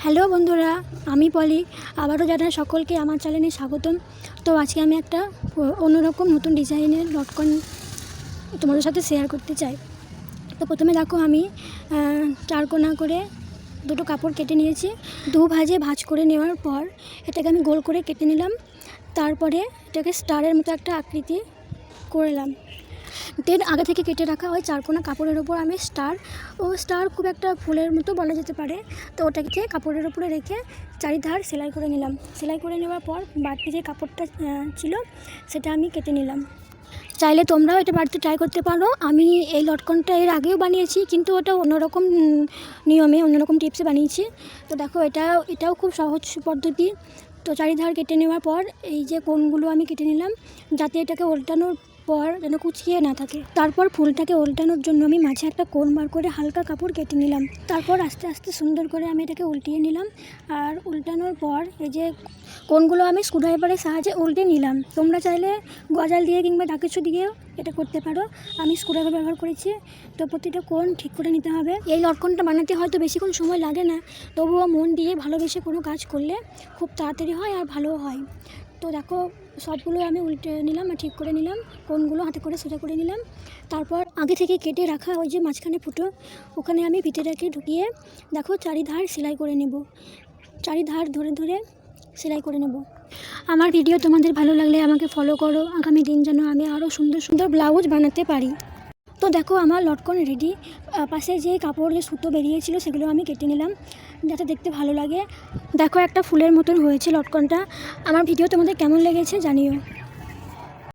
Hello বন্ধুরা, আমি পলি। আবারও জানাই সকলকে আমার চ্যানেলে স্বাগতম। তো আজকে আমি একটা অন্যরকম নতুন ডিজাইনের লটকন তোমাদের সাথে শেয়ার করতে চাই। তো প্রথমে দেখো, আমি চারকোনা করে দুটো কাপড় কেটে নিয়েছি। দু ভাজে ভাঁজ করে নেওয়ার পর এটাকে আমি গোল করে কেটে নিলাম। তারপরে এটাকে স্টারের মতো একটা আকৃতি করলাম। দেন আগে থেকে কেটে রাখা ওই চারকোনা কাপড়ের ওপর আমি স্টার খুব একটা ফুলের মতো বলা যেতে পারে, তো ওটাকে কাপড়ের ওপরে রেখে চারিধার সেলাই করে নিলাম। সেলাই করে নেওয়ার পর বাড়তি যে কাপড়টা ছিল সেটা আমি কেটে নিলাম। চাইলে তোমরাও এটা বাড়িতে ট্রাই করতে পারো। আমি এই লটকনটা এর আগেও বানিয়েছি, কিন্তু ওটা অন্যরকম নিয়মে, অন্যরকম টিপসে বানিয়েছি। তো দেখো, এটাও খুব সহজ পদ্ধতি। তো চারিধার কেটে নেওয়ার পর এই যে কোণগুলো আমি কেটে নিলাম, যাতে এটাকে উল্টানোর পর যেন কুঁচকিয়ে না থাকে। তারপর ফুলটাকে উল্টানোর জন্য আমি মাঝে একটা কোণ বার করে হালকা কাপড় কেটে নিলাম। তারপর আস্তে আস্তে সুন্দর করে আমি এটাকে উল্টিয়ে নিলাম। আর উল্টানোর পর এই যে কোণগুলো আমি স্ক্রুড্রাইভারের সাহায্যে উল্টে নিলাম। তোমরা চাইলে গজাল দিয়ে কিংবা ডাকিচু দিয়েও এটা করতে পারো। আমি স্ক্রুড্রাইভার ব্যবহার করেছি। তো প্রতিটা কোণ ঠিক করে নিতে হবে। এই লটকনটা বানাতে হয়তো বেশিক্ষণ সময় লাগে না, তবুও মন দিয়ে ভালোবেসে কোনো কাজ করলে খুব তাড়াতাড়ি হয় আর ভালোও হয়। তো দেখো, সবগুলো আমি উল্টে নিলাম আর ঠিক করে নিলাম। কোণগুলো হাতে করে সোজা করে নিলাম। তারপর আগে থেকে কেটে রাখা ওই যে মাঝখানে ফুটো, ওখানে আমি ভিতরেটাকে ঢুকিয়ে দেখো চারিধার সেলাই করে নেব। চারিধার ধরে ধরে সেলাই করে নেব। আমার ভিডিও তোমাদের ভালো লাগলে আমাকে ফলো করো, আগামী দিন যেন আমি আরও সুন্দর সুন্দর ব্লাউজ বানাতে পারি। তো দেখো, আমার লটকন রেডি। পাশে যে কাপড়ের সুতো বেরিয়েছিল সেগুলো আমি কেটে নিলাম, যাতে দেখতে ভালো লাগে। দেখো, একটা ফুলের মতন হয়েছে লটকনটা। আমার ভিডিও তোমাদের কেমন লেগেছে জানিও।